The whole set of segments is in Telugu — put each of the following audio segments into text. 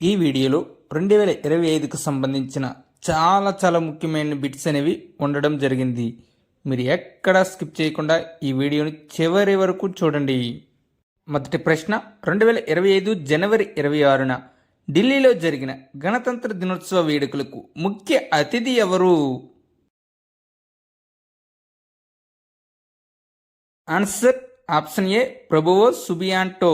ఈ వీడియోలో 2025కు సంబంధించిన చాలా ముఖ్యమైన బిట్స్ అనేవి ఉండడం జరిగింది. మీరు ఎక్కడా స్కిప్ చేయకుండా ఈ వీడియోని చివరి వరకు చూడండి. మొదటి ప్రశ్న, 2025 జనవరి 26న ఢిల్లీలో జరిగిన గణతంత్ర దినోత్సవ వేడుకలకు ముఖ్య అతిథి ఎవరు? ఆన్సర్ ఆప్షన్ ఏ ప్రభువో సుబియాంటో.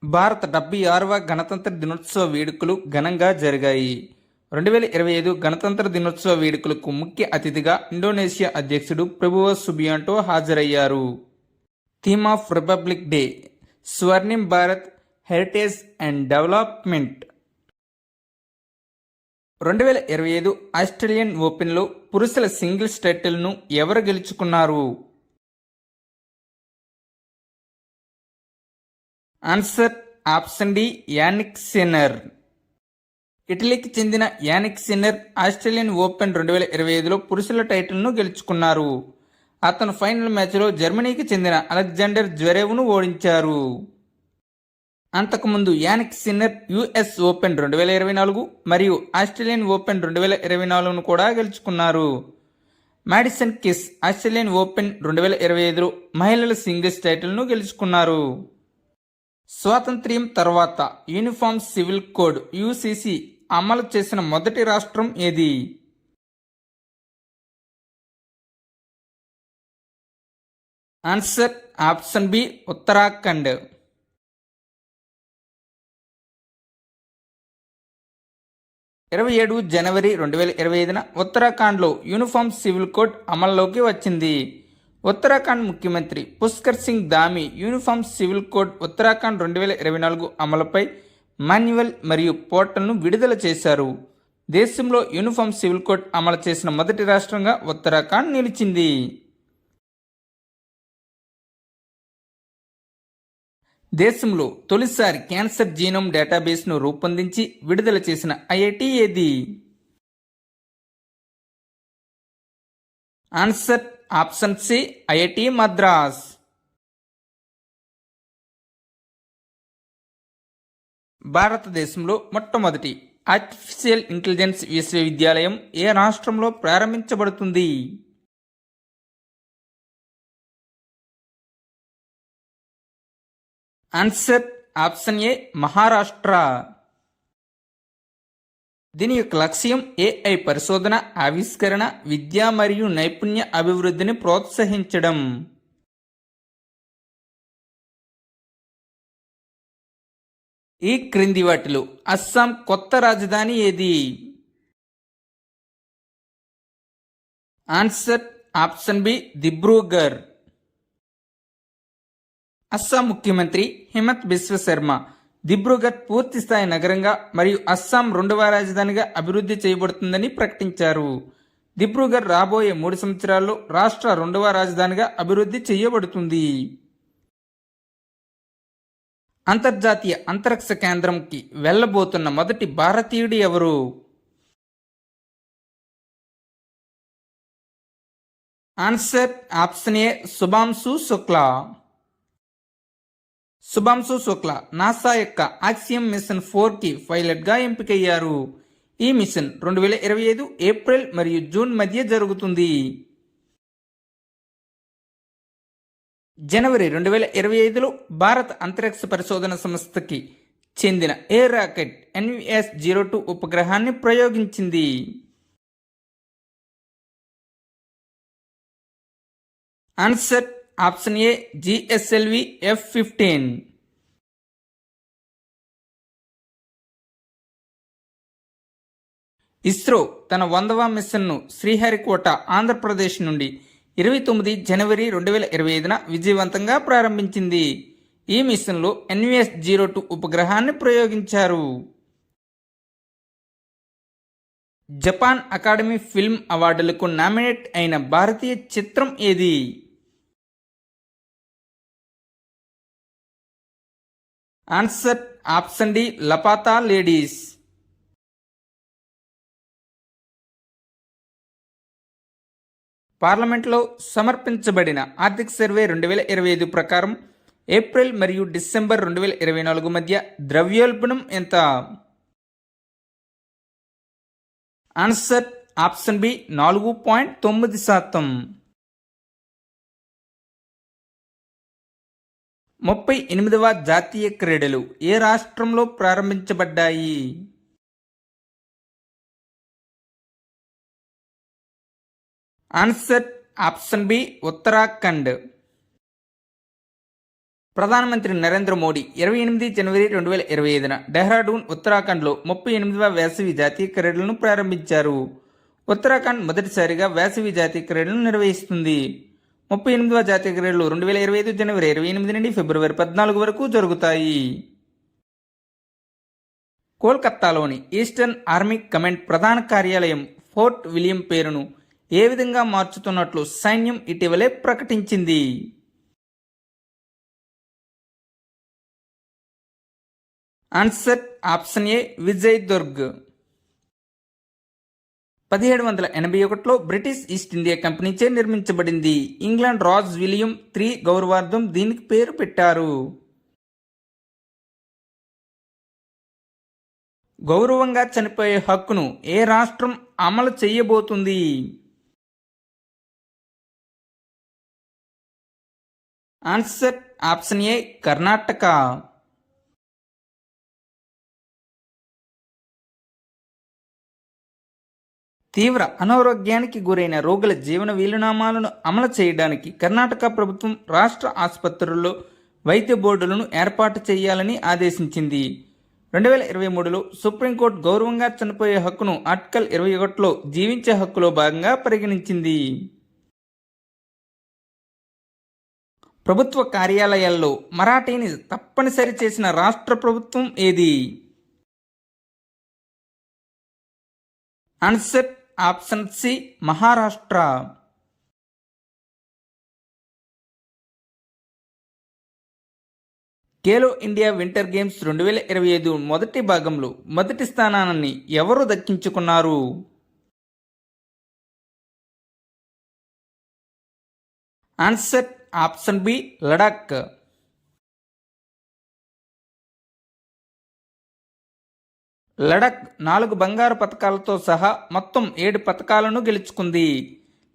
భారత 76వ గణతంత్ర దినోత్సవ వేడుకలు ఘనంగా జరిగాయి. 2025 గణతంత్ర దినోత్సవ వేడుకలకు ముఖ్య అతిథిగా ఇండోనేషియా అధ్యక్షుడు ప్రభువో సుబియాంటో హాజరయ్యారు. Theme of republic day, Swarnim Bharat, heritage and development. 2025 Australian ఓపెన్లో పురుషుల సింగిల్స్ టైటిల్ను ఎవరు గెలుచుకున్నారు? Answer option D Jannik Sinner. ఇటలీకి చెందిన యానిక్ సిన్నర్ ఆస్ట్రేలియన్ ఓపెన్ 2025లో పురుషుల టైటిల్ను గెలుచుకున్నారు. అతను ఫైనల్ మ్యాచ్లో జర్మనీకి చెందిన అలెగ్జాండర్ జ్వరేవ్ను ఓడించారు. అంతకుముందు యానిక్ సిన్నర్ యుఎస్ ఓపెన్ 2024 మరియు ఆస్ట్రేలియన్ ఓపెన్ 2024ను కూడా గెలుచుకున్నారు. మాడిసన్ కీస్ ఆస్ట్రేలియన్ ఓపెన్ 2025లో మహిళల సింగిల్స్ టైటిల్ను గెలుచుకున్నారు. స్వాతంత్ర్యం తర్వాత యూనిఫామ్ సివిల్ కోడ్ యుసిసి అమలు చేసిన మొదటి రాష్ట్రం ఏది? Answer option B Uttarakhand. 27 జనవరి 2025న ఉత్తరాఖండ్లో యూనిఫామ్ సివిల్ కోడ్ అమల్లోకి వచ్చింది. ఉత్తరాఖండ్ ముఖ్యమంత్రి Pushkar Singh Dhami uniform civil code Uttarakhand 2024 అమలుపై మాన్యువల్ మరియు పోర్టల్ను విడుదల చేశారు. దేశంలో యూనిఫామ్ సివిల్ కోడ్ అమలు చేసిన మొదటి రాష్ట్రంగా ఉత్తరాఖండ్ నిలిచింది. దేశంలో తొలిసారి క్యాన్సర్ జీనోమ్ డేటాబేస్ను రూపొందించి విడుదల చేసిన ఐఐటి ఏది? Answer option C IIT Madras. భారతదేశంలో మొట్టమొదటి ఆర్టిఫిషియల్ ఇంటెలిజెన్స్ విశ్వవిద్యాలయం ఏ రాష్ట్రంలో ప్రారంభించబడుతుంది? Answer option A Maharashtra. దీని యొక్క లక్ష్యం ఏఐ పరిశోధన, ఆవిష్కరణ, విద్య మరియు నైపుణ్య అభివృద్ధిని ప్రోత్సహించడం. ఈ క్రింది వాటిలో అస్సాం కొత్త రాజధాని ఏది? Answer option B Dibrugarh. Assam ముఖ్యమంత్రి హిమంత్ బిశ్వ శర్మ దిబ్రూగఢ్ పూర్తిస్థాయి నగరంగా మరియు అస్సాం 2వ రాజధానిగా అభివృద్ధి చేయబడుతుందని ప్రకటించారు. దిబ్రూగఢ్ రాబోయే 3 సంవత్సరాల్లో రాష్ట్ర 2వ రాజధానిగా అభివృద్ధి చేయబడుతుంది. అంతర్జాతీయ అంతరిక్ష కేంద్రంకి వెళ్లబోతున్న మొదటి భారతీయుడు ఎవరు? ఆన్సర్ ఆప్షన్ ఏ శుభాంశు శుక్లా. శుభాంశు శుక్లా నాసా యొక్క ఆక్సియం మిషన్ 4కి పైలట్గా ఎంపికయ్యారు. ఈ మిషన్ 2025 ఏప్రిల్ మరియు జూన్ మధ్య జరుగుతుంది. జనవరి 2025లో భారత అంతరిక్ష పరిశోధన సంస్థకి చెందిన ఏ రాకెట్ NVS-02 ఉపగ్రహాన్ని ప్రయోగించింది? Answer option A GSLV F-15. ISRO తన 100వ మిషన్ను శ్రీహరికోట, ఆంధ్రప్రదేశ్ నుండి 29 జనవరి 2025న విజయవంతంగా ప్రారంభించింది. ఈ మిషన్లో NVS-02 ఉపగ్రహాన్ని ప్రయోగించారు. జపాన్ అకాడమీ ఫిల్మ్ అవార్డులకు నామినేట్ అయిన భారతీయ చిత్రం ఏది? Answer option D Laapataa Ladies. పార్లమెంట్లో సమర్పించబడిన ఆర్థిక సర్వే 2025 ప్రకారం ఏప్రిల్ మరియు డిసెంబర్ 2024 మధ్య ద్రవ్యోల్బణం ఎంత? Answer option B 4.9%. 38వ జాతీయ క్రీడలు ఏ రాష్ట్రంలో ప్రారంభించబడ్డాయి? Answer option B Uttarakhand. ప్రధానమంత్రి నరేంద్ర మోడీ 28 జనవరి 2025న డెహ్రాడూన్ ఉత్తరాఖండ్లో 38వ వేసవి జాతీయ క్రీడలను ప్రారంభించారు. ఉత్తరాఖండ్ మొదటిసారిగా వేసవి జాతీయ క్రీడలను నిర్వహిస్తుంది. 38వ జాతీయ క్రీడలు 2025 జనవరి 28 నుండి ఫిబ్రవరి 14 వరకు జరుగుతాయి. కోల్కతాలోని ఈస్టర్న్ ఆర్మీ కమాండ్ ప్రధాన కార్యాలయం ఫోర్ట్ విలియం పేరును ఏ విధంగా మార్చుతున్నట్లు సైన్యం ఇటీవలే ప్రకటించింది? Answer option A Vijay Durg. 1781లో బ్రిటిష్ ఈస్ట్ ఇండియా కంపెనీచే నిర్మించబడింది. ఇంగ్లాండ్ రాజ్ విలియం III గౌరవార్థం దీనికి పేరు పెట్టారు. గౌరవంగా చనిపోయే హక్కును ఏ రాష్ట్రం అమలు చేయబోతుంది? ఆన్సర్ ఆప్షన్ ఏ కర్ణాటక. తీవ్ర అనారోగ్యానికి గురైన రోగుల జీవన వీలునామాలను అమలు చేయడానికి కర్ణాటక ప్రభుత్వం రాష్ట్ర ఆసుపత్రుల్లో వైద్య బోర్డులను ఏర్పాటు చేయాలని ఆదేశించింది. 2023లో సుప్రీంకోర్టు గౌరవంగా చనిపోయే హక్కును ఆర్టికల్ 21లో జీవించే హక్కులో భాగంగా పరిగణించింది. ప్రభుత్వ కార్యాలయాల్లో మరాఠీని తప్పనిసరి చేసిన రాష్ట్ర ప్రభుత్వం ఏది? Answer option C Maharashtra. Khelo India winter games 2025 మొదటి భాగంలో మొదటి స్థానాన్ని ఎవరు దక్కించుకున్నారు? Answer option B Ladakh. Ladakh 4 బంగారు పతకాలతో సహా మొత్తం 7 పతకాలను గెలుచుకుంది.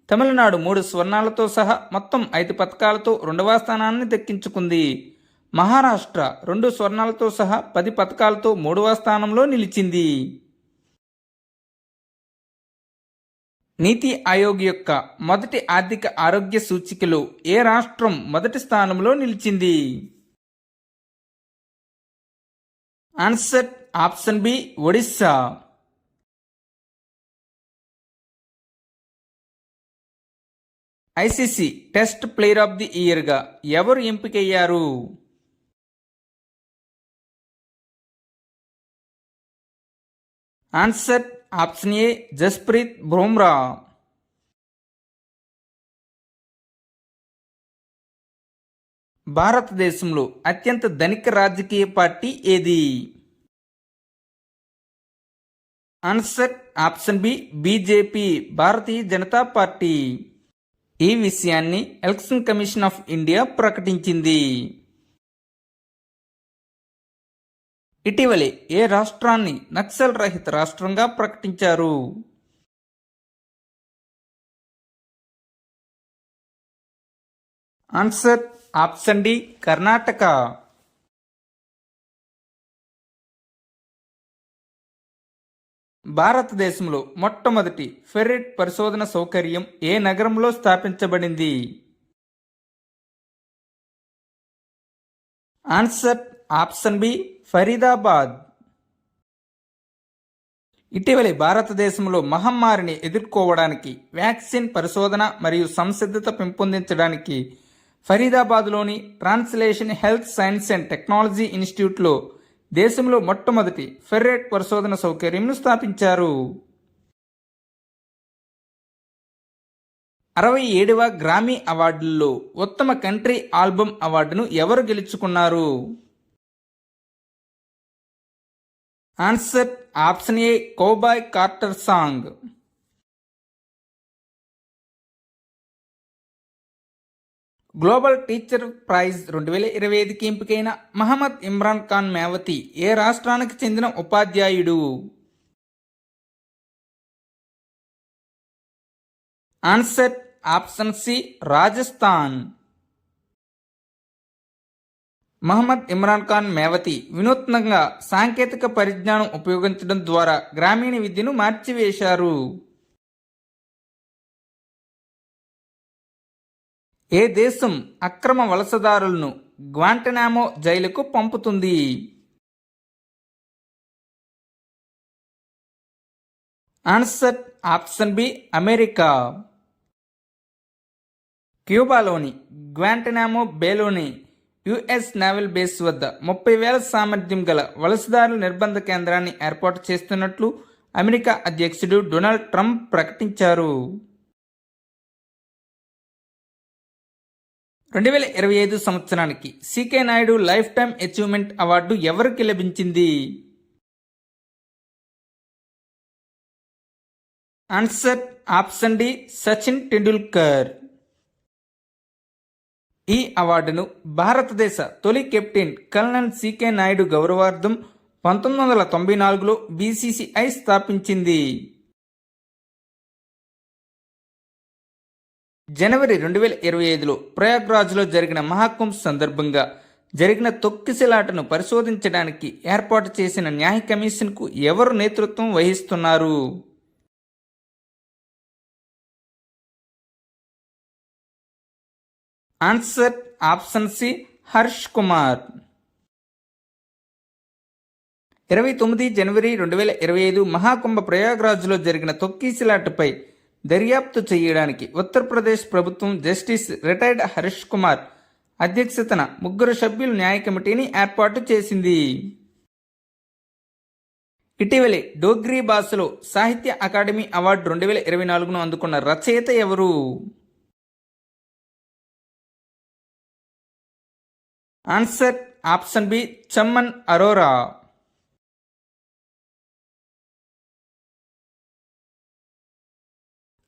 తమిళనాడు 3 స్వర్ణాలతో సహా మొత్తం 5 పతకాలతో 2వ స్థానాన్ని దక్కించుకుంది. మహారాష్ట్ర 2 స్వర్ణాలతో సహా 10 పతకాలతో 3వ స్థానంలో నిలిచింది. నీతి ఆయోగ్ యొక్క మొదటి ఆర్థిక ఆరోగ్య సూచికలో ఏ రాష్ట్రం మొదటి స్థానంలో నిలిచింది? Answer option B Odisha. ICC test player of the ఇయర్గా ఎవరు ఎంపికయ్యారు? Answer option A Jasprit Bumrah. భారతదేశంలో అత్యంత ధనిక రాజకీయ పార్టీ ఏది? Answer option B BJP, Bharatiya Janata party. ఈ విషయాన్ని ఎలక్షన్ కమిషన్ ఆఫ్ ఇండియా ప్రకటించింది. ఇటీవలే ఏ రాష్ట్రాన్ని నక్సల్ రహిత రాష్ట్రంగా ప్రకటించారు? Answer option D Karnataka. భారతదేశంలో మొట్టమొదటి ఫెర్రిట్ పరిశోధన సౌకర్యం ఏ నగరంలో స్థాపించబడింది? Answer option B Faridabad. ఇటీవలే భారతదేశంలో మహమ్మారిని ఎదుర్కోవడానికి వ్యాక్సిన్ పరిశోధన మరియు సంసిద్ధత పెంపొందించడానికి ఫరీదాబాద్లోని translation health science and technology ఇన్స్టిట్యూట్లో దేశంలో మొట్టమొదటి ఫెర్రెట్ పరిశోధన సౌకర్యంను స్థాపించారు. 67వ గ్రామీ అవార్డుల్లో ఉత్తమ కంట్రీ ఆల్బమ్ అవార్డును ఎవరు గెలుచుకున్నారు? Answer option A cowboy Carter song. Global teacher prize 2025కి ఎంపికైన మహమ్మద్ ఇమ్రాన్ ఖాన్ మేవతి ఏ రాష్ట్రానికి చెందిన ఉపాధ్యాయుడు? Answer option C Rajasthan. Mohammad Imran Khan Mewati వినూత్నంగా సాంకేతిక పరిజ్ఞానం ఉపయోగించడం ద్వారా గ్రామీణ విద్యను మార్చివేశారు. ఏ దేశం అక్రమ వలసదారులను గ్వాంటనామో జైలుకు పంపుతుంది? Answer option B America. క్యూబాలోని గ్వాంటనామో బేలోని యుఎస్ నేవల్ బేస్ వద్ద 30,000 సామర్థ్యం గల వలసదారుల నిర్బంధ కేంద్రాన్ని ఏర్పాటు చేస్తున్నట్లు అమెరికా అధ్యక్షుడు డొనాల్డ్ ట్రంప్ ప్రకటించారు. 2025 సంవత్సరానికి C K Naidu lifetime achievement award ఎవరికి లభించింది? Answer option D Sachin Tendulkar. ఈ అవార్డును భారతదేశ తొలి కెప్టెన్ కల్నల్ సికే నాయుడు గౌరవార్థం 1994లో బీసీసీఐ స్థాపించింది. జనవరి 2025లో ప్రయాగ్రాజ్లో జరిగిన మహాకుంభ్ సందర్భంగా జరిగిన తొక్కిసలాటను పరిశోధించడానికి ఏర్పాటు చేసిన న్యాయ కమిషన్కు ఎవరు నేతృత్వం వహిస్తున్నారు? Answer option C Harsh Kumar. 29 జనవరి 2025 మహాకుంభ ప్రయాగ్రాజ్లో జరిగిన తొక్కిసలాటపై దర్యాప్తు చేయడానికి ఉత్తరప్రదేశ్ ప్రభుత్వం జస్టిస్ రిటైర్డ్ హర్ష్ కుమార్ అధ్యక్షతన 3 సభ్యుల న్యాయ కమిటీని ఏర్పాటు చేసింది. ఇటీవలే డోగ్రీ భాషలో సాహిత్య అకాడమీ అవార్డు 2024ను అందుకున్న రచయిత ఎవరు? Answer option B Chaman Arora.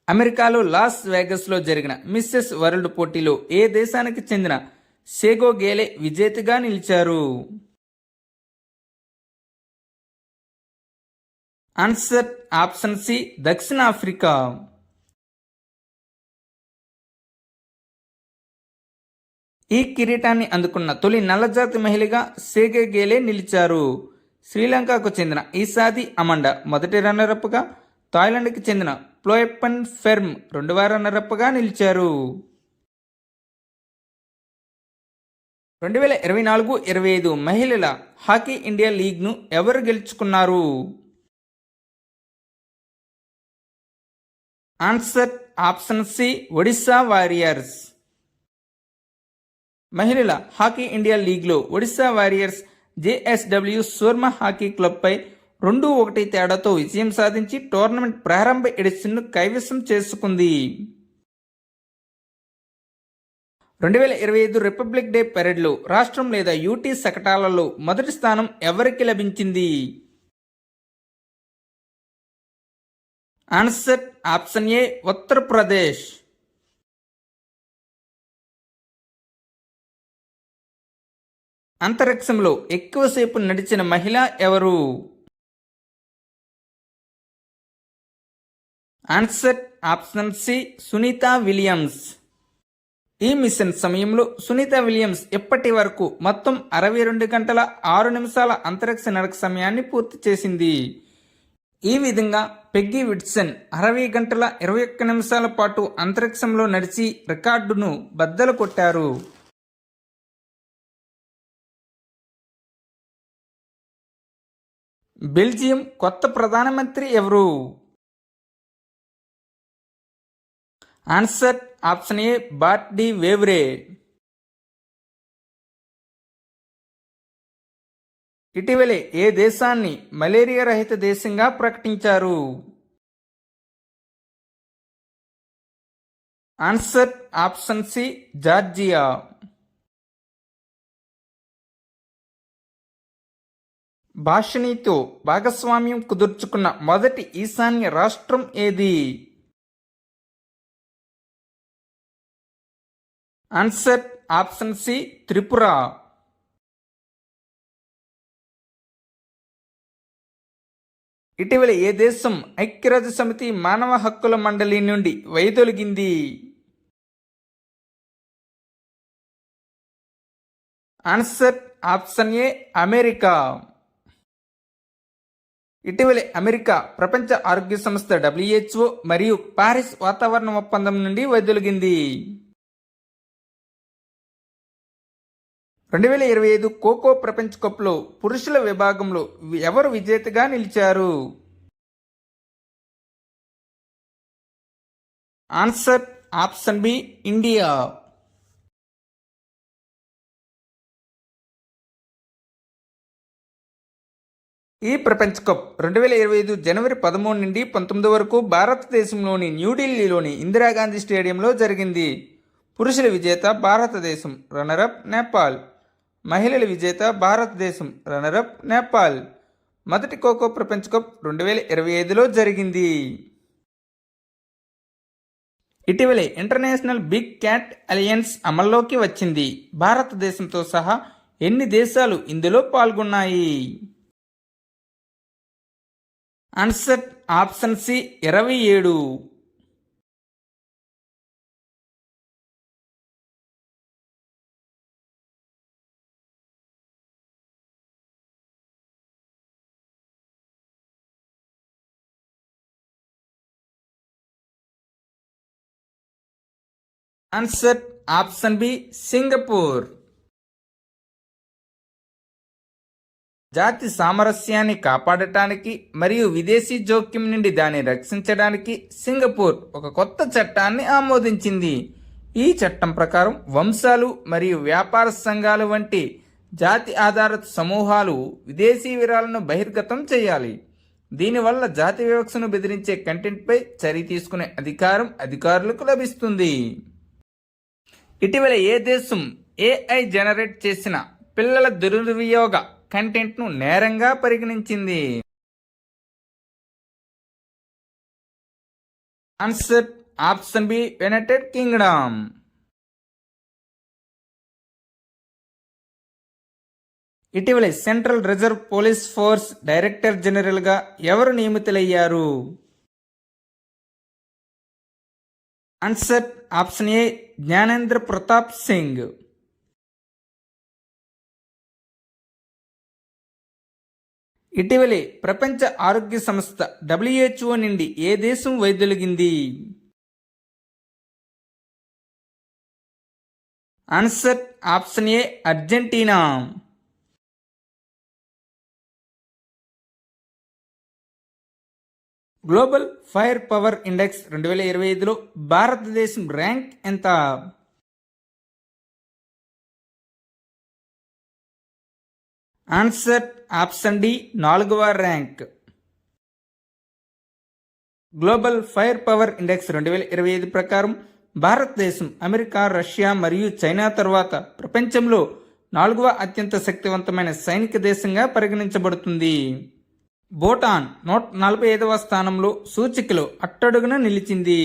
అమెరికాలో లాస్ వేగస్లో జరిగిన మిస్సెస్ వరల్డ్ పోటీలో ఏ దేశానికి చెందిన సేగో గేలే విజేతగా నిలిచారు? ఆన్సర్ ఆప్షన్ సి దక్షిణాఫ్రికా. ఈ కిరీటాన్ని అందుకున్న తొలి నల్లజాతి మహిళగా సేగే గేలే నిలిచారు. శ్రీలంకకు చెందిన ఈసాది అమండ మొదటి రన్నరప్గా, థాయిలాండ్కి చెందిన ప్లోయప్పన్ ఫెర్మ్ రెండవ రన్నరప్గా నిలిచారు. 2024-25 మహిళల హాకీ ఇండియా లీగ్ను ఎవరు గెలుచుకున్నారు? Answer option C Odisha Warriors. మహిళల హాకీ ఇండియా లీగ్లో Odisha Warriors JSW Soorma hockey క్లబ్పై 2-1 తేడాతో విజయం సాధించి టోర్నమెంట్ ప్రారంభ ఎడిషన్ను కైవసం చేసుకుంది. 2025 రిపబ్లిక్ డే పెరేడ్లో రాష్ట్రం లేదా యూటీ శకటాలలో మొదటి స్థానం ఎవరికి లభించింది? Answer option A Uttar Pradesh. అంతరిక్షంలో ఎక్కువసేపు నడిచిన మహిళ ఎవరు? Answer option C Sunita Williams. ఈ మిషన్ సమయంలో సునీత విలియమ్స్ ఇప్పటి వరకు మొత్తం 62 గంటల 6 నిమిషాల అంతరిక్ష నడక సమయాన్ని పూర్తి చేసింది. ఈ విధంగా పెగ్గీ విట్సన్ 60 గంటల 21 నిమిషాల పాటు అంతరిక్షంలో నడిచి రికార్డును బద్దలు కొట్టారు. బెల్జియం కొత్త ప్రధానమంత్రి ఎవరు? Answer option A Bart De Wever. ఇటీవలే ఏ దేశాన్ని మలేరియా రహిత దేశంగా ప్రకటించారు? Answer option C Georgia. భాషణితో భాగస్వామ్యం కుదుర్చుకున్న మొదటి ఈశాన్య రాష్ట్రం ఏది? Answer option C Tripura. ఇటీవల ఏ దేశం ఐక్యరాజ్య సమితి మానవ హక్కుల మండలి నుండి వైదొలిగింది? Answer option A America. ఇటీవల అమెరికా ప్రపంచ ఆరోగ్య సంస్థ WHO మరియు పారిస్ వాతావరణ ఒప్పందం నుండి వైదొలిగింది. 2025 ఖోఖో ప్రపంచ కప్లో పురుషుల విభాగంలో ఎవరు విజేతగా నిలిచారు? Answer option B India. ఈ ప్రపంచ కప్ 2025 జనవరి 13 నుండి 19 వరకు భారతదేశంలోని న్యూఢిల్లీలోని ఇందిరాగాంధీ స్టేడియంలో జరిగింది. పురుషుల విజేత భారతదేశం, రన్నరప్ నేపాల్. మహిళల విజేత భారతదేశం, రన్నరప్ నేపాల్. మొదటి ఖోఖో ప్రపంచ కప్ 2025లో జరిగింది. ఇటీవలే ఇంటర్నేషనల్ బిగ్ క్యాట్ అలయన్స్ అమల్లోకి వచ్చింది. భారతదేశంతో సహా ఎన్ని దేశాలు ఇందులో పాల్గొన్నాయి? Answer option C 27. Answer option B Singapore. జాతి సామరస్యాన్ని కాపాడటానికి మరియు విదేశీ జోక్యం నుండి దాన్ని రక్షించడానికి సింగపూర్ ఒక కొత్త చట్టాన్ని ఆమోదించింది. ఈ చట్టం ప్రకారం వంశాలు మరియు వ్యాపార సంఘాలు వంటి జాతి ఆధారిత సమూహాలు విదేశీ విరాళను బహిర్గతం చేయాలి. దీనివల్ల జాతి వివక్షను బెదిరించే కంటెంట్పై చర్య తీసుకునే అధికారం అధికారులకు లభిస్తుంది. ఇటీవల ఏ దేశం AI జనరేట్ చేసిన పిల్లల దుర్వినియోగ కంటెంట్ను నేరంగా పరిగణించింది? Answer option B United Kingdom. ఇటీవల central reserve police force director జనరల్గా ఎవరు నియమితులయ్యారు? Answer option A Gyanendra Pratap Singh. ఇటీవలే ప్రపంచ ఆరోగ్య సంస్థ WHO నుండి ఏ దేశం వైదొలిగింది? Answer option A Argentina. Global fire power index 2025లో భారతదేశం ర్యాంక్ ఎంత? ఆన్సర్ ఆప్షన్ డి 4వ rank. Global fire power index 2025 ప్రకారం భారతదేశం అమెరికా, రష్యా మరియు చైనా తర్వాత ప్రపంచంలో 4వ అత్యంత శక్తివంతమైన సైనిక దేశంగా పరిగణించబడుతుంది. భూటాన్ 145వ స్థానంలో సూచికలో అట్టడుగున నిలిచింది.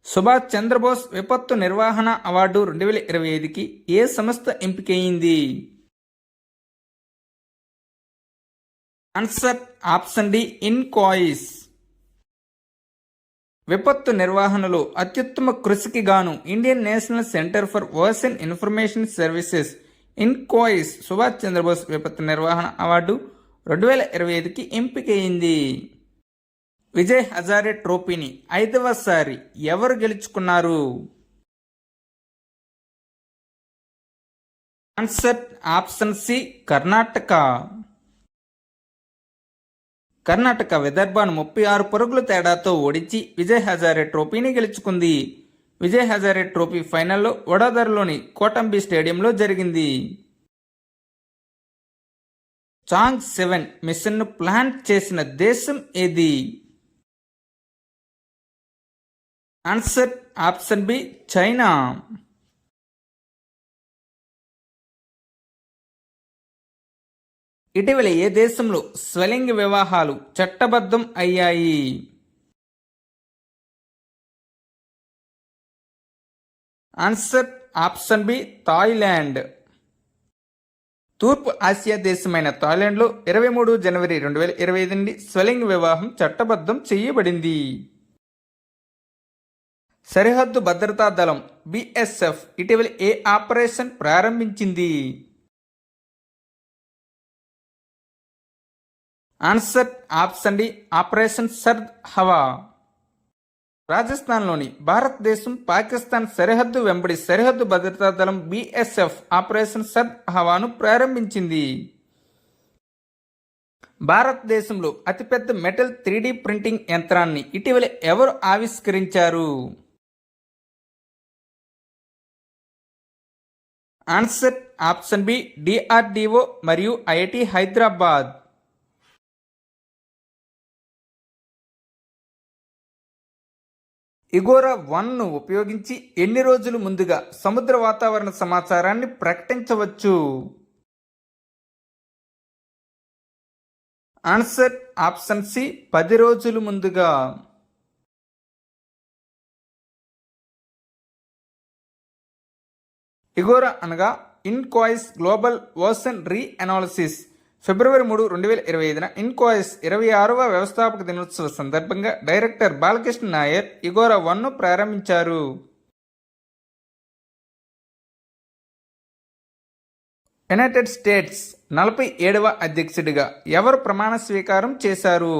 సుభాష్ చంద్రబోస్ విపత్తు నిర్వహణ అవార్డు 2025కి ఏ సంస్థ ఎంపికయింది? Answer option D INCOIS. విపత్తు నిర్వహణలో అత్యుత్తమ కృషికి గాను Indian national centre for ocean information services INCOIS Subhash Chandra Bose విపత్తు నిర్వహణ అవార్డు 2025కి ఎంపికయింది. విజయ్ హజారే ట్రోఫీని 5వసారి ఎవరు గెలుచుకున్నారు? Answer option C Karnataka. Karnataka విదర్భను 36 పరుగుల తేడాతో ఓడించి విజయ్ హజారే ట్రోఫీని గెలుచుకుంది. విజయ్ హజారే ట్రోఫీ ఫైనల్లో వడోదరలోని కోటంబి స్టేడియంలో జరిగింది. చాంగ్ 7 మిషన్ను ప్లాన్ చేసిన దేశం ఏది? Answer option B China. ఇటీవల ఏ దేశంలో స్వలింగ వివాహాలు చట్టబద్ధం అయ్యాయి? Answer option B Thailand. తూర్పు ఆసియా దేశమైన థాయిలాండ్లో 23 జనవరి 2025 నుండి స్వలింగ వివాహం చట్టబద్ధం చేయబడింది. సరిహద్దు భద్రతా దళం బిఎస్ఎఫ్ ఇటీవల ఏ ఆపరేషన్ ప్రారంభించింది? ఆన్సర్ ఆప్షన్ డి ఆపరేషన్ సర్ద్ హవా. రాజస్థాన్లోని భారతదేశం పాకిస్తాన్ సరిహద్దు వెంబడి సరిహద్దు భద్రతా దళం బిఎస్ఎఫ్ ఆపరేషన్ సర్ద్ హవాను ప్రారంభించింది. భారతదేశంలో అతిపెద్ద మెటల్ 3D ప్రింటింగ్ యంత్రాన్ని ఇటీవల ఎవరు ఆవిష్కరించారు? ఆన్సర్ ఆప్షన్ బి డిఆర్డిఓ మరియు ఐఐటి హైదరాబాద్. ఇగోరా 1ను ఉపయోగించి ఎన్ని రోజులు ముందుగా సముద్ర వాతావరణ సమాచారాన్ని ప్రకటించవచ్చు? ఆన్సర్ ఆప్షన్ సి 10 రోజులు ముందుగా. ఇగోరా అనగా INCOIS global ocean reanalysis. ఫిబ్రవరి 3, 2025న ఇన్కాయిస్ 26వ వ్యవస్థాపక దినోత్సవ సందర్భంగా డైరెక్టర్ బాలకృష్ణ నాయర్ ఇగోరా 1ను ప్రారంభించారు. యునైటెడ్ స్టేట్స్ 47వ అధ్యక్షుడిగా ఎవరు ప్రమాణ స్వీకారం చేశారు?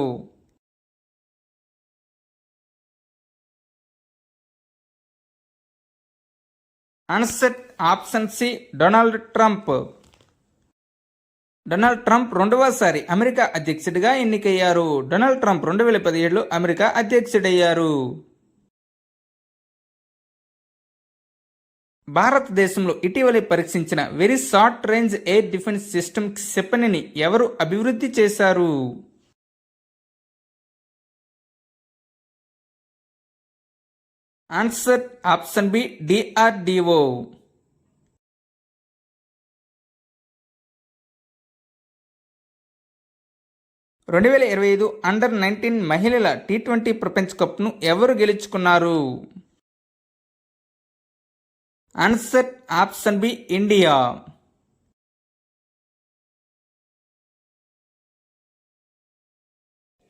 Answer option C Donald Trump. Donald Trump రెండవసారి అమెరికా అధ్యక్షుడిగా ఎన్నికయ్యారు. డొనాల్డ్ ట్రంప్ 2017లో అమెరికా అధ్యక్షుడయ్యారు. భారతదేశంలో ఇటీవలే పరీక్షించిన very short range air defence system క్షిపణిని ఎవరు అభివృద్ధి చేశారు? Answer option B DRDO. 2025 under nineteen మహిళల T20 ప్రపంచ కప్ను ఎవరు గెలుచుకున్నారు? Answer option B India.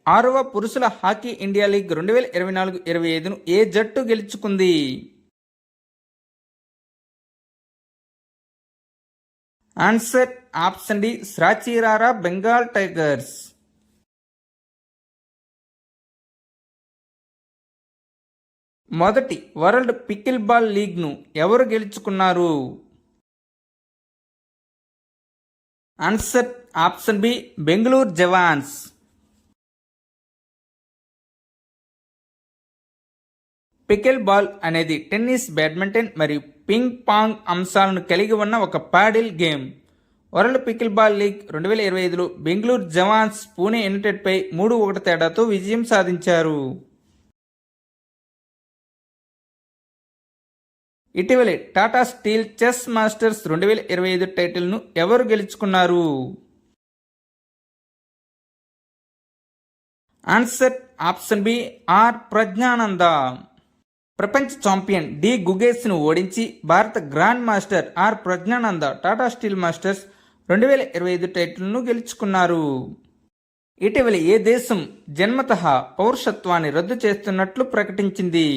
6వ పురుషుల హాకీ ఇండియా లీగ్ 2024-25ను ఏ జట్టు గెలుచుకుంది? Answer option D Shrachi Rarh Bengal Tigers. మొదటి వరల్డ్ పికిల్ బాల్ లీగ్ను ఎవరు గెలుచుకున్నారు? Answer option B Bengaluru Jawans. Pickleball అనేది టెన్నిస్, బ్యాడ్మింటన్ మరియు పింగ్ పాంగ్ అంశాలను కలిగి ఉన్న ఒక paddle game. World pickleball league 2025లో బెంగళూరు జవాన్స్ పూణే యునైటెడ్పై 3-1 తేడాతో విజయం సాధించారు. ఇటీవలే టాటా స్టీల్ చెస్ మాస్టర్స్ 2025 టైటిల్ను ఎవరు గెలుచుకున్నారు? Answer option B R Praggnanandhaa. ప్రపంచ ఛాంపియన్ డి గుగేస్ను ఓడించి భారత grand master R Praggnanandhaa Tata steel masters 2025 టైటిల్ను గెలుచుకున్నారు. ఇటీవల ఏ దేశం జన్మతః పౌరసత్వాన్ని రద్దు చేస్తున్నట్లు ప్రకటించింది?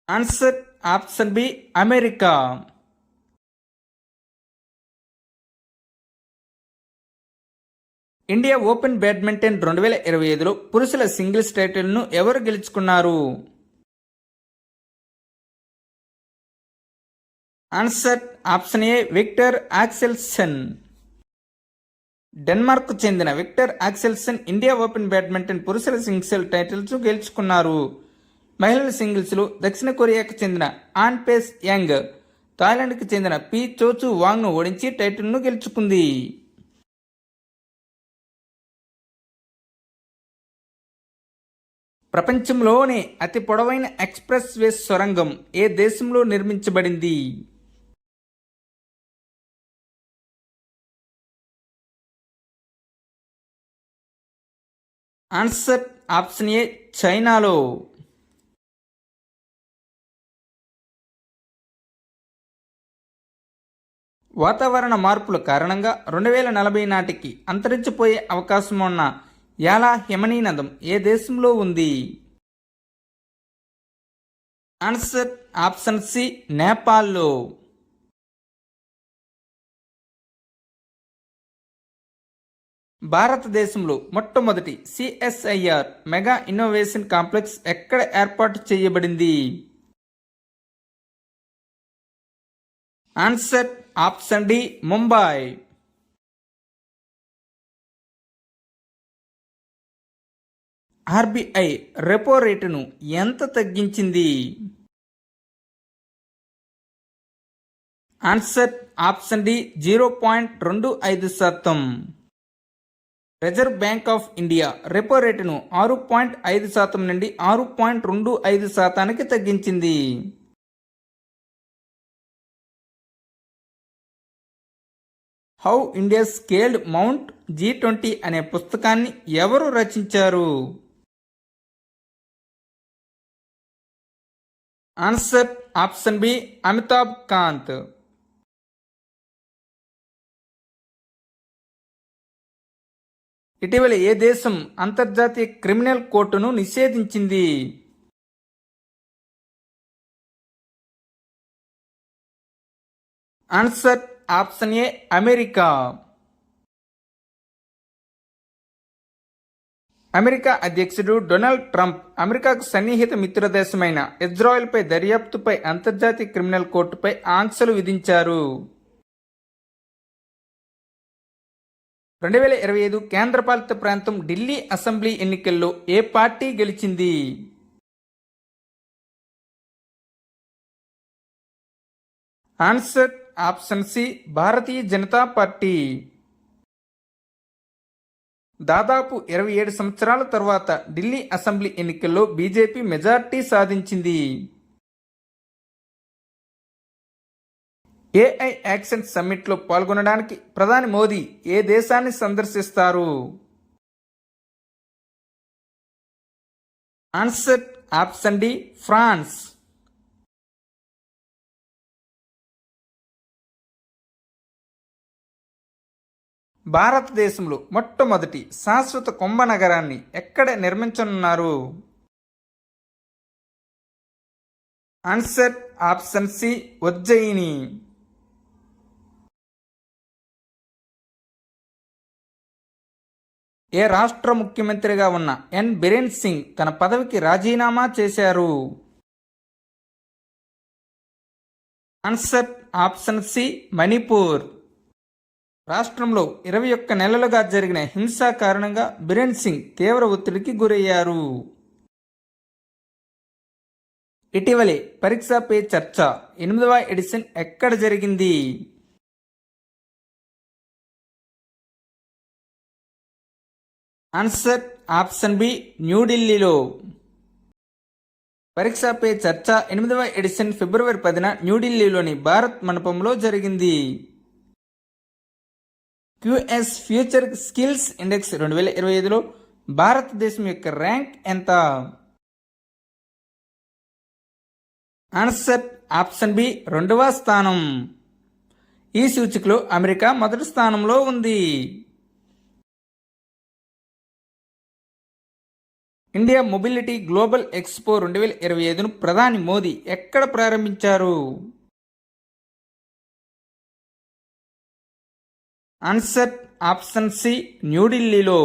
Answer option B America. India open badminton 2025లో పురుషుల సింగిల్స్ టైటిల్ను ఎవరు గెలుచుకున్నారు? Answer option A Viktor Axelsen. Denmark చెందిన Viktor Axelsen India open badminton పురుషుల సింగిల్స్ టైటిల్స్ గెలుచుకున్నారు. మహిళల సింగిల్స్లో దక్షిణ కొరియాకు చెందిన ఆన్ పేస్ యంగ్ థాయిలాండ్కి చెందిన పి చోచు వాంగ్ను ఓడించి టైటిల్ను గెలుచుకుంది. ప్రపంచంలోనే అతి పొడవైన ఎక్స్ప్రెస్ వే సొరంగం ఏ దేశంలో నిర్మించబడింది? ఆన్సర్ ఆప్షన్ ఏ చైనాలో. వాతావరణ మార్పుల కారణంగా 2040 నాటికి అంతరించిపోయే అవకాశం ఉన్న యాలా హిమనీనదం ఏ దేశంలో ఉంది? ఆన్సర్ ఆప్షన్ సి నేపాల్లో. భారతదేశంలో మొట్టమొదటి సిఎస్ఐఆర్ మెగా ఇన్నోవేషన్ కాంప్లెక్స్ ఎక్కడ ఏర్పాటు చేయబడింది? Answer option D Mumbai. RBI repo రేటును ఎంత తగ్గించింది? Answer option D 0.25%. Reserve Bank of India repo రేటును 6.5% నుండి 6.25%కి తగ్గించింది. How India scaled mount G20 అనే పుస్తకాన్ని ఎవరు రచించారు? Answer option B Amitabh Kant. ఇటీవల ఏ దేశం అంతర్జాతీయ క్రిమినల్ కోర్టును నిషేధించింది? Answer option A America. America అధ్యక్షుడు డొనాల్డ్ ట్రంప్ అమెరికాకు సన్నిహిత మిత్రదేశమైన ఇజ్రాయెల్పై దర్యాప్తుపై అంతర్జాతీయ క్రిమినల్ కోర్టుపై ఆంక్షలు విధించారు. 2025 కేంద్రపాలిత ప్రాంతం ఢిల్లీ అసెంబ్లీ ఎన్నికల్లో ఏ పార్టీ గెలిచింది? Answer option C Bharatiya Janata party. దాదాపు 27 సంవత్సరాల తర్వాత ఢిల్లీ అసెంబ్లీ ఎన్నికల్లో బీజేపీ మెజార్టీ సాధించింది. ఏఐ యాక్షన్ సమ్మిట్లో పాల్గొనడానికి ప్రధాని మోదీ ఏ దేశాన్ని సందర్శిస్తారు? Answer option D France. భారతదేశంలో మొట్టమొదటి శాశ్వత కుంభ నగరాన్ని ఎక్కడ నిర్మించనున్నారు? Answer option C Ujjain. ఏ రాష్ట్ర ముఖ్యమంత్రిగా ఉన్న ఎన్ బిరేన్ సింగ్ తన పదవికి రాజీనామా చేశారు? Answer option C Manipur. రాష్ట్రంలో 21 నెలలుగా జరిగిన హింస కారణంగా బిరేన్ సింగ్ తీవ్ర ఒత్తిడికి గురయ్యారు. ఇటీవలే పరీక్ష పే చర్చ 8వ ఎడిషన్ ఎక్కడ జరిగింది? ఆన్సర్ ఆప్షన్ బి న్యూఢిల్లీలో. పరీక్ష పే చర్చ 8వ ఎడిషన్ ఫిబ్రవరి 10న న్యూఢిల్లీలోని భారత్ మండపంలో జరిగింది. క్యూఎస్ ఫ్యూచర్ స్కిల్స్ ఇండెక్స్ 2025లో భారతదేశం యొక్క ర్యాంక్ ఎంత? ఆన్సర్ ఆప్షన్ బి 2వ స్థానం. ఈ సూచికలో అమెరికా మొదటి స్థానంలో ఉంది. ఇండియా మొబిలిటీ గ్లోబల్ ఎక్స్పో 2025ను ప్రధాని మోదీ ఎక్కడ ప్రారంభించారు? ఆన్సర్ ఆప్షన్ సి న్యూఢిల్లీలో.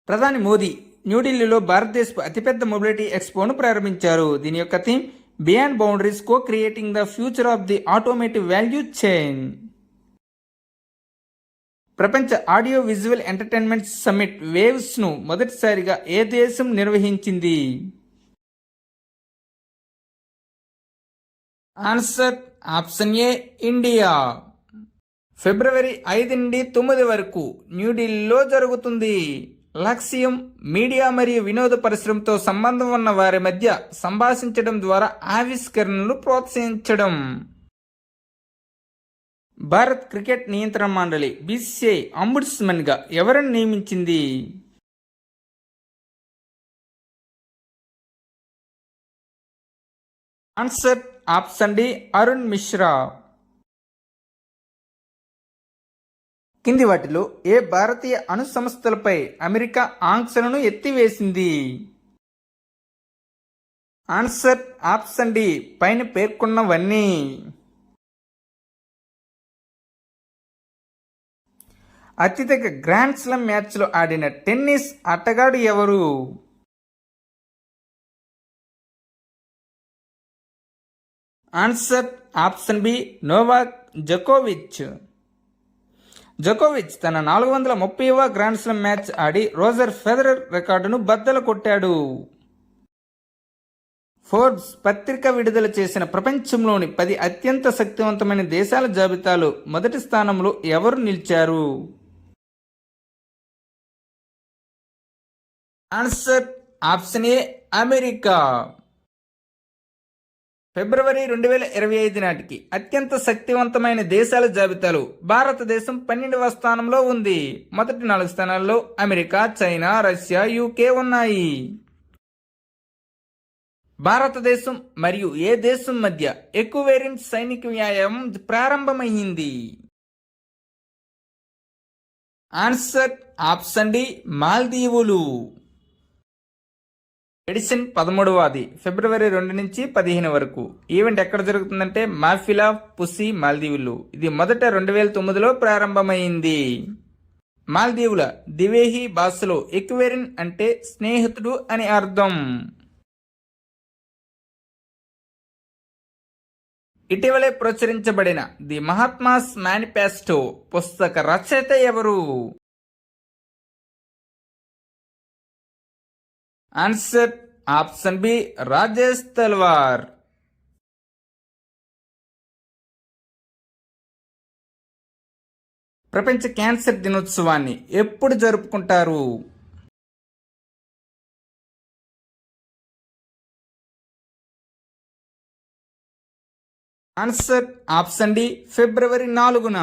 ప్రధాని మోదీ న్యూఢిల్లీలో భారతదేశపు అతిపెద్ద మొబిలిటీ ఎక్స్పోను ప్రారంభించారు. దీని యొక్క theme beyond boundaries co creating the future of the automotive value chain. ప్రపంచ ఆడియో విజువల్ ఎంటర్టైన్మెంట్ సమ్మిట్ వేవ్స్ను మొదటిసారిగా ఏ దేశం నిర్వహించింది? Answer option A India. ఫిబ్రవరి 5 నుండి 9 వరకు న్యూఢిల్లీలో జరుగుతుంది. లక్ష్యం మీడియా మరియు వినోద పరిశ్రమతో సంబంధం ఉన్న వారి మధ్య సంభాషించడం ద్వారా ఆవిష్కరణలు ప్రోత్సహించడం. భారత్ క్రికెట్ నియంత్రణ మండలి బీసీసీఐ అంబుడ్స్మన్గా ఎవరిని నియమించింది? Answer option D Arun Mishra. కింది వాటిలో ఏ భారతీయ అణు సంస్థలపై అమెరికా ఆంక్షలను ఎత్తివేసింది? ఆన్సర్ ఆప్షన్ డి పైన పేర్కొన్నవన్నీ. అత్యధిక గ్రాండ్ స్లామ్ మ్యాచ్లో ఆడిన టెన్నిస్ ఆటగాడు ఎవరు? Answer option B Novak జోకోవిచ్. జోకోవిచ్ తన 430వ గ్రాండ్ స్లామ్ మ్యాచ్ ఆడి రోజర్ ఫెడరర్ రికార్డును బద్దలు కొట్టాడు. ఫోర్బ్స్ పత్రిక విడుదల చేసిన ప్రపంచంలోని 10 అత్యంత శక్తివంతమైన దేశాల జాబితాలో మొదటి స్థానంలో ఎవరు నిలిచారు? Answer option A America. ఫిబ్రవరి 2025 నాటికి అత్యంత శక్తివంతమైన దేశాల జాబితాలో భారతదేశం 12వ స్థానంలో ఉంది. మొదటి 4 స్థానాల్లో అమెరికా, చైనా, రష్యా, యూకే ఉన్నాయి. భారతదేశం మరియు ఏ దేశం మధ్య ఎక్వేరిన్ సైనిక వ్యాయామం ప్రారంభమైంది? ఆన్సర్ ఆప్షన్ డి మాల్దీవులు. ఎడిషన్ 13వది ఫిబ్రవరి 2 నుంచి 15 వరకు. ఈవెంట్ ఎక్కడ జరుగుతుందంటే మాఫిలా పుసి మాల్దీవులు. ఇది మొదట 2009లో ప్రారంభమైంది. మాల్దీవుల దివేహి భాషలో ఎక్వేరిన్ అంటే స్నేహితుడు అని అర్థం. ఇటీవలే ప్రచురించబడిన ది మహాత్మాస్ మేనిఫెస్టో పుస్తక రచయిత ఎవరు? Answer option B Rajesh Talwar. ప్రపంచ క్యాన్సర్ దినోత్సవాన్ని ఎప్పుడు జరుపుకుంటారు? ఆన్సర్ ఆప్షన్ డి ఫిబ్రవరి 4న.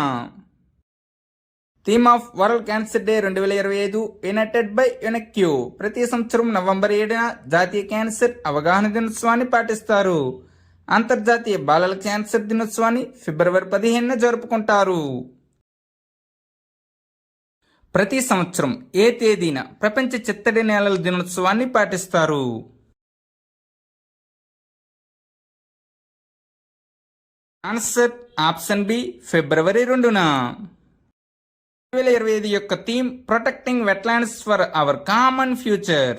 Theme of world cancer day 2025 united by unique. ప్రతి సంవత్సరం నవంబర్ 7న జాతీయ క్యాన్సర్ అవగాహన దినోత్సవాన్ని పాటిస్తారు. అంతర్జాతీయ బాలల క్యాన్సర్ దినోత్సవాన్ని ఫిబ్రవరి 15న జరుపుకుంటారు. ప్రతి సంవత్సరం ఏ తేదీన ప్రపంచ చిత్తడి నేలల దినోత్సవాన్ని పాటిస్తారు? ఆన్సర్ ఆప్షన్ బి ఫిబ్రవరి 2న. 2025 యొక్క theme protecting wetlands for our common future.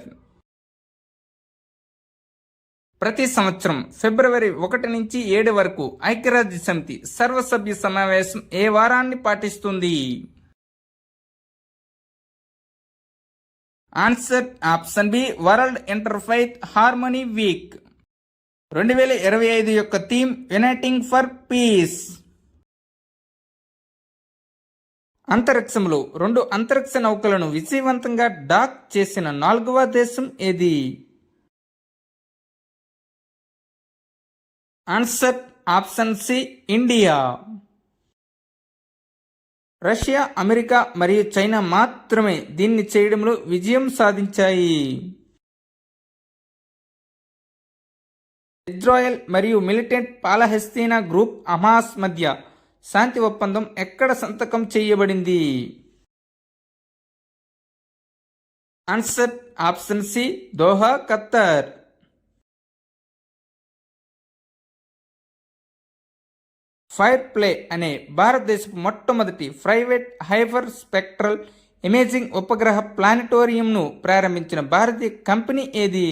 ప్రతి సంవత్సరం ఫిబ్రవరి 1 నుంచి 7 వరకు ఐక్యరాజ్య సమితి సర్వసభ్య సమావేశం ఏ వారాన్ని పాటిస్తుంది? Answer option B world interfaith harmony week. 2025 యొక్క థీమ్ యునైటింగ్ ఫర్ పీస్. అంతరిక్షంలో 2 అంతరిక్ష నౌకలను విజయవంతంగా డాక్ చేసిన 4వ దేశం ఏది? Answer option C India. Russia, America మరియు చైనా మాత్రమే దీన్ని చేయడంలో విజయం సాధించాయి. ఇజ్రాయెల్ మరియు మిలిటెంట్ పాలస్తీనా గ్రూప్ హమాస్ మధ్య శాంతి ఒప్పందం ఎక్కడ సంతకం చేయబడింది? Answer option C Doha, Qatar. Fire play అనే భారతదేశపు మొట్టమొదటి ప్రైవేట్ హైపర్ స్పెక్ట్రల్ ఇమేజింగ్ ఉపగ్రహ ప్లానిటోరియంను ప్రారంభించిన భారతీయ కంపెనీ ఏది?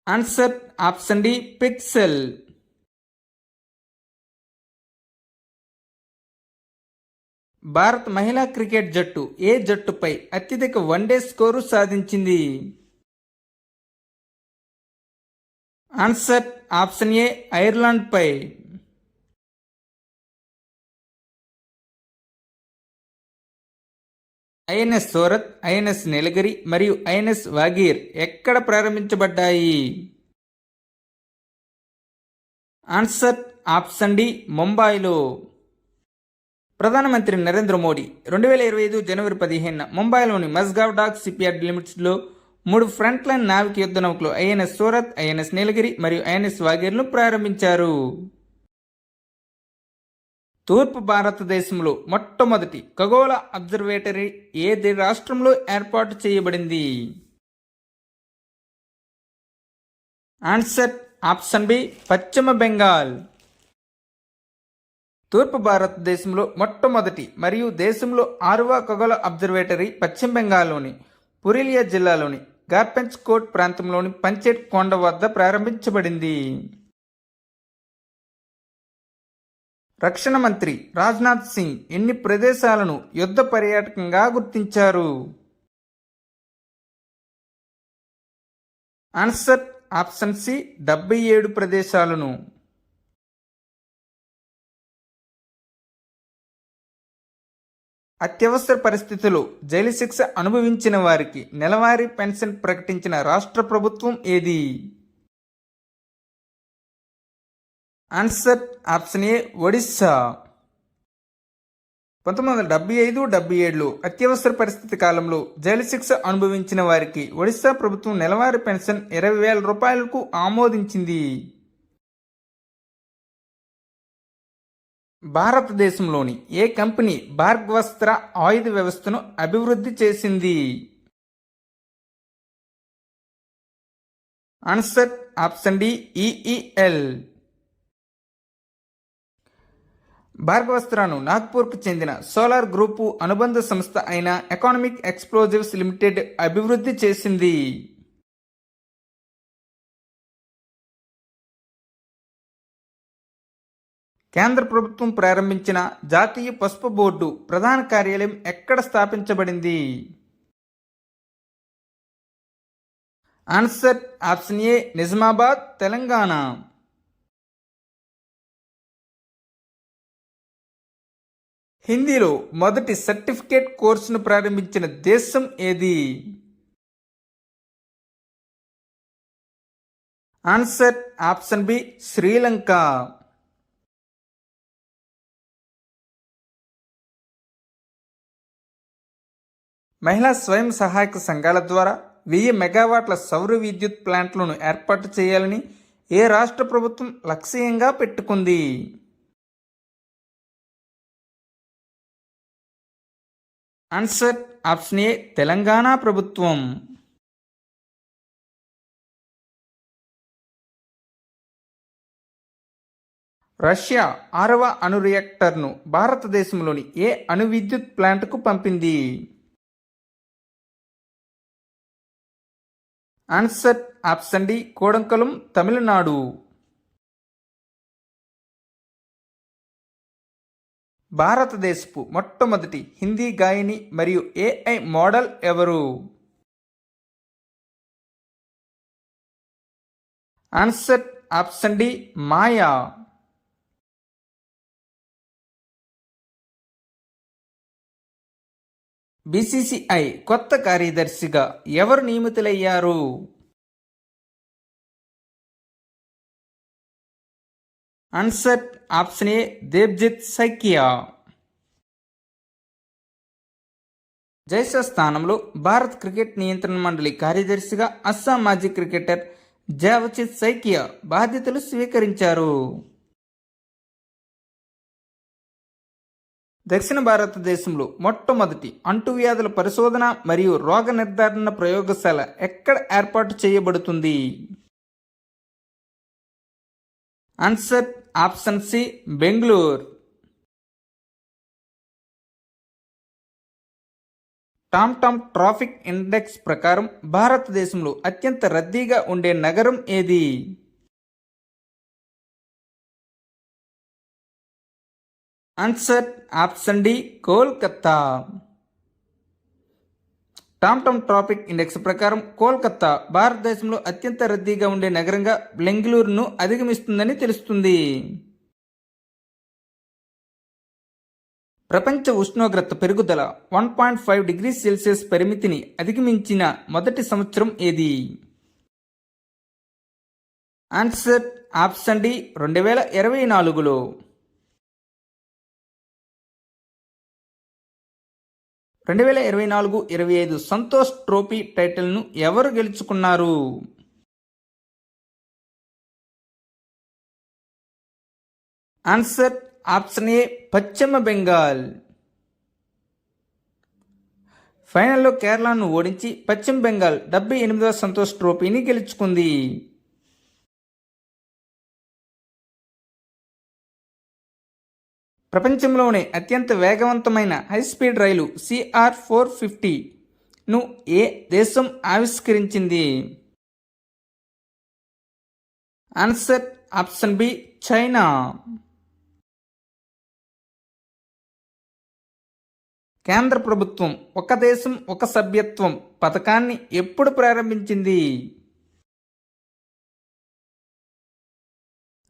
Answer option D Pixxel. Bharat మహిళా క్రికెట్ జట్టు ఏ జట్టుపై అత్యధిక వన్డే స్కోరు సాధించింది? ఆన్సర్ ఆప్షన్ ఏ ఐర్లాండ్ పై. ఐఎన్ఎస్ సూరత్, ఐఎన్ఎస్ నీలగిరి మరియు ఐఎన్ఎస్ వాగీర్ ఎక్కడ ప్రారంభించబడ్డాయి? ఆన్సర్ ఆప్షన్ డి ముంబైలో. ప్రధానమంత్రి నరేంద్ర మోడీ 2025 జనవరి 15న ముంబైలోని మజ్గావ్ డాక్ షిప్యార్డ్ లిమిట్స్లో 3 ఫ్రంట్ లైన్ నావిక యుద్ధ నౌకలు ఐఎన్ఎస్ సూరత్, ఐఎన్ఎస్ నీలగిరి మరియు ఐఎన్ఎస్ వాగేర్ను ప్రారంభించారు. తూర్పు భారతదేశంలో మొట్టమొదటి ఖగోళ అబ్జర్వేటరీ ఏది రాష్ట్రంలో ఏర్పాటు చేయబడింది? ఆన్సర్ ఆప్షన్ బి పశ్చిమ బెంగాల్. తూర్పు భారతదేశంలో మొట్టమొదటి మరియు దేశంలో 6వ ఖగోళ అబ్జర్వేటరీ పశ్చిమ బెంగాల్లోని పురులియా జిల్లాలోని గార్పెంచ్ కోట్ ప్రాంతంలోని పంచేట్ కొండ వద్ద ప్రారంభించబడింది. రక్షణ మంత్రి రాజ్నాథ్ సింగ్ ఎన్ని ప్రదేశాలను యుద్ధ పర్యాటకంగా గుర్తించారు? ఆన్సర్ ఆప్షన్ సి 77 ప్రదేశాలను. అత్యవసర పరిస్థితుల్లో జైలు శిక్ష అనుభవించిన వారికి నెలవారీ పెన్షన్ ప్రకటించిన రాష్ట్ర ప్రభుత్వం ఏది? Answer option A Odisha. 1975-77లో అత్యవసర పరిస్థితి కాలంలో జైలు శిక్ష అనుభవించిన వారికి ఒడిస్సా ప్రభుత్వం నెలవారీ పెన్షన్ 20,000 రూపాయలకు ఆమోదించింది. భారతదేశంలోని ఏ కంపెనీ భార్గవస్త్ర ఆయుధ వ్యవస్థను అభివృద్ధి చేసింది? Answer option D EEL. భార్గవస్త్రను నాగ్పూర్కు చెందిన సోలార్ గ్రూపు అనుబంధ సంస్థ అయిన ఎకనామిక్ ఎక్స్ప్లోజివ్స్ లిమిటెడ్ అభివృద్ధి చేసింది. కేంద్ర ప్రభుత్వం ప్రారంభించిన జాతీయ పసుపు బోర్డు ప్రధాన కార్యాలయం ఎక్కడ స్థాపించబడింది? Answer option A Nizamabad, Telangana. హిందీలో మొదటి సర్టిఫికేట్ కోర్సును ప్రారంభించిన దేశం ఏది? Answer option B Sri Lanka. మహిళా స్వయం సహాయక సంఘాల ద్వారా 1000 మెగావాట్ల సౌర విద్యుత్ ప్లాంట్లను ఏర్పాటు చేయాలని ఏ రాష్ట్ర ప్రభుత్వం లక్ష్యంగా పెట్టుకుంది? ఆన్సర్ ఆప్షన్ ఏ తెలంగాణ ప్రభుత్వం. రష్యా 6వ అణు రియాక్టర్ను భారతదేశంలోని ఏ అణు విద్యుత్ ప్లాంట్కు పంపింది? Answer option D Kudankulam, Tamil Nadu. భారతదేశపు మొట్టమొదటి హిందీ గాయని మరియు ఏఐ మోడల్ ఎవరు? Answer option D Maya. BCCI కొత్త కార్యదర్శిగా ఎవరు నియమితులయ్యారు? Answer option A Devajit Saikia. Jay Shah స్థానంలో భారత్ క్రికెట్ నియంత్రణ మండలి కార్యదర్శిగా అస్సాం మాజీ క్రికెటర్ జావచిత్ సైకియా బాధ్యతలు స్వీకరించారు. దక్షిణ భారతదేశంలో మొట్టమొదటి అంటువ్యాధుల పరిశోధన మరియు రోగ నిర్ధారణ ప్రయోగశాల ఎక్కడ ఏర్పాటు చేయబడుతుంది? Answer option C Bengaluru. Tom traffic index ప్రకారం భారతదేశంలో అత్యంత రద్దీగా ఉండే నగరం ఏది? Answer option D Kolkata. Tom traffic index ప్రకారం కోల్కతా భారతదేశంలో అత్యంత రద్దీగా ఉండే నగరంగా బెంగళూరును అధిగమిస్తుందని తెలుస్తుంది. ప్రపంచ ఉష్ణోగ్రత పెరుగుదల 1.5 డిగ్రీ సెల్సియస్ పరిమితిని అధిగమించిన మొదటి సంవత్సరం ఏది? ఆన్సర్ ఆప్షన్ డి 2024లో. 2024-25 సంతోష్ ట్రోఫీ టైటిల్ను ఎవరు గెలుచుకున్నారు? ఆన్సర్ ఆప్షన్ ఏ పశ్చిమ బెంగాల్. ఫైనల్లో కేరళను ఓడించి పశ్చిమ బెంగాల్ 78వ సంతోష్ ట్రోఫీని గెలుచుకుంది. ప్రపంచంలోనే అత్యంత వేగవంతమైన హైస్పీడ్ రైలు CR450ను ఏ దేశం ఆవిష్కరించింది? Answer option B China. కేంద్ర ప్రభుత్వం ఒక దేశం ఒక సభ్యత్వం పథకాన్ని ఎప్పుడు ప్రారంభించింది?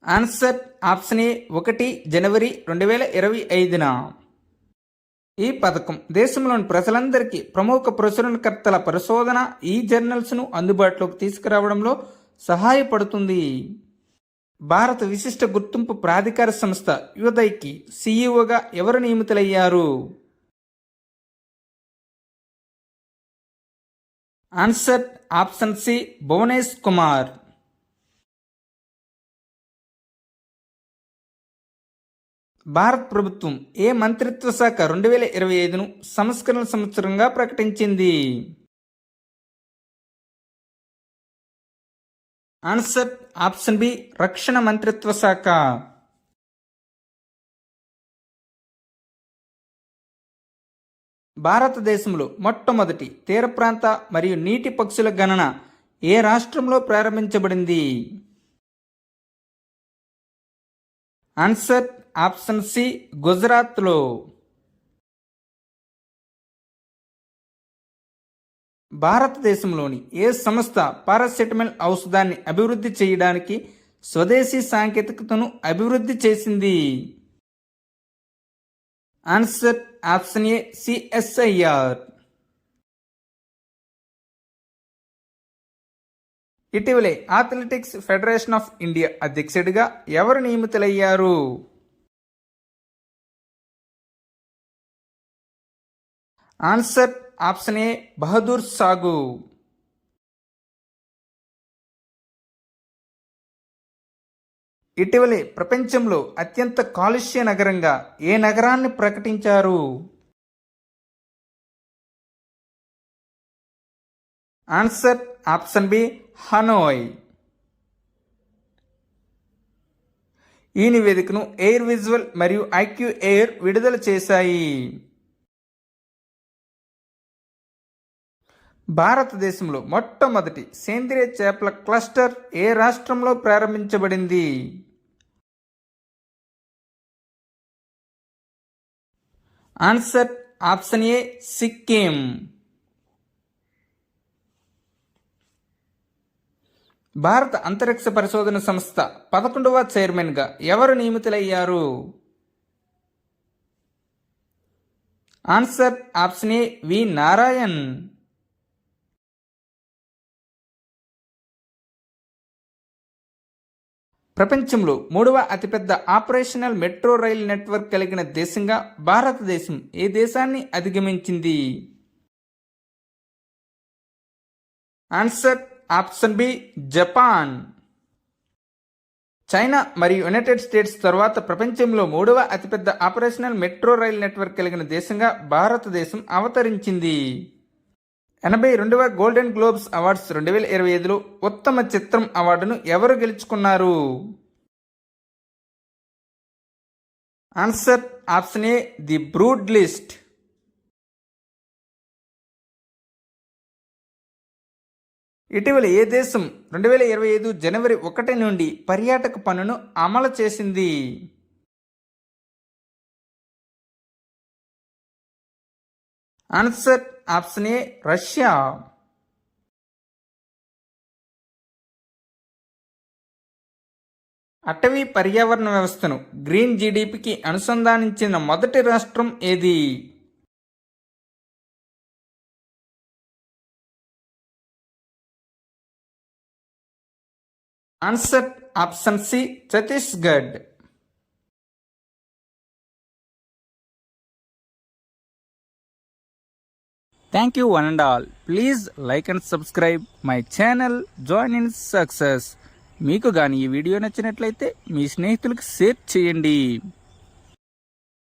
ఆన్సర్ ఆప్షన్ ఏ 1 జనవరి 2025న. ఈ పథకం దేశంలోని ప్రజలందరికీ ప్రముఖ ప్రచురణకర్తల పరిశోధన ఈ జర్నల్స్ను అందుబాటులోకి తీసుకురావడంలో సహాయపడుతుంది. భారత విశిష్ట గుర్తింపు ప్రాధికార సంస్థ యుదైకి సీఈఓగా ఎవరు నియమితులయ్యారు? Answer option C Bhuvnesh Kumar. భారత ప్రభుత్వం ఏ మంత్రిత్వ శాఖ 2025ను సంస్కరణ సంవత్సరంగా ప్రకటించింది? ఆన్సర్ ఆప్షన్ బి రక్షణ మంత్రిత్వ శాఖ. భారతదేశంలో మొట్టమొదటి తీర ప్రాంత మరియు నీటి పక్షుల గణన ఏ రాష్ట్రంలో ప్రారంభించబడింది? ఆన్సర్ ఆప్షన్ సి గుజరాత్లో. భారతదేశంలోని ఏ సంస్థ పారాసెటమాల్ ఔషధాన్ని అభివృద్ధి చేయడానికి స్వదేశీ సాంకేతికతను అభివృద్ధి చేసింది? ఆన్సర్ ఆప్షన్ ఏ CSIR. ఇటీవలే అథ్లెటిక్స్ ఫెడరేషన్ ఆఫ్ ఇండియా అధ్యక్షుడిగా ఎవరు నియమితులయ్యారు? ఆన్సర్ ఆప్షన్ ఏ బహదూర్ సాగు. ఇటీవలే ప్రపంచంలో అత్యంత కాలుష్య నగరంగా ఏ నగరాన్ని ప్రకటించారు? Answer option B Hanoi. ఈ నివేదికను ఎయిర్ విజువల్ మరియు IQ ఎయిర్ విడుదల చేశాయి. భారతదేశంలో మొట్టమొదటి సేంద్రియ చేపల క్లస్టర్ ఏ రాష్ట్రంలో ప్రారంభించబడింది? ఆన్సర్ ఆప్షన్ ఏ సిక్కిం. భారత అంతరిక్ష పరిశోధన సంస్థ 11వ చైర్మన్గా ఎవరు నియమితులయ్యారు? ఆన్సర్ ఆప్షన్ ఏ వి నారాయణ్. ప్రపంచంలో 3వ అతిపెద్ద ఆపరేషనల్ మెట్రో రైల్ నెట్వర్క్ కలిగిన దేశంగా భారతదేశం ఏ దేశాన్ని అధిగమించింది? Answer option B Japan. China మరియు యునైటెడ్ స్టేట్స్ తర్వాత ప్రపంచంలో 3వ అతిపెద్ద ఆపరేషనల్ మెట్రో రైల్ నెట్వర్క్ కలిగిన దేశంగా భారతదేశం అవతరించింది. 82వ గోల్డెన్ గ్లోబ్స్ అవార్డ్స్ 2025లో ఉత్తమ చిత్రం అవార్డును ఎవరు గెలుచుకున్నారు? Answer option A the brood list. ఇటీవల ఏ దేశం 2025 జనవరి 1 నుండి పర్యాటక పన్నును అమలు చేసింది? Answer option A Russia. అటవీ పర్యావరణ వ్యవస్థను గ్రీన్ జీడీపీకి అనుసంధానించిన మొదటి రాష్ట్రం ఏది? Answer option C Chhattisgarh. Thank you one and all. Please like and subscribe my channel join in success. మీకు కానీ ఈ వీడియో నచ్చినట్లయితే మీ స్నేహితులకు షేర్ చేయండి.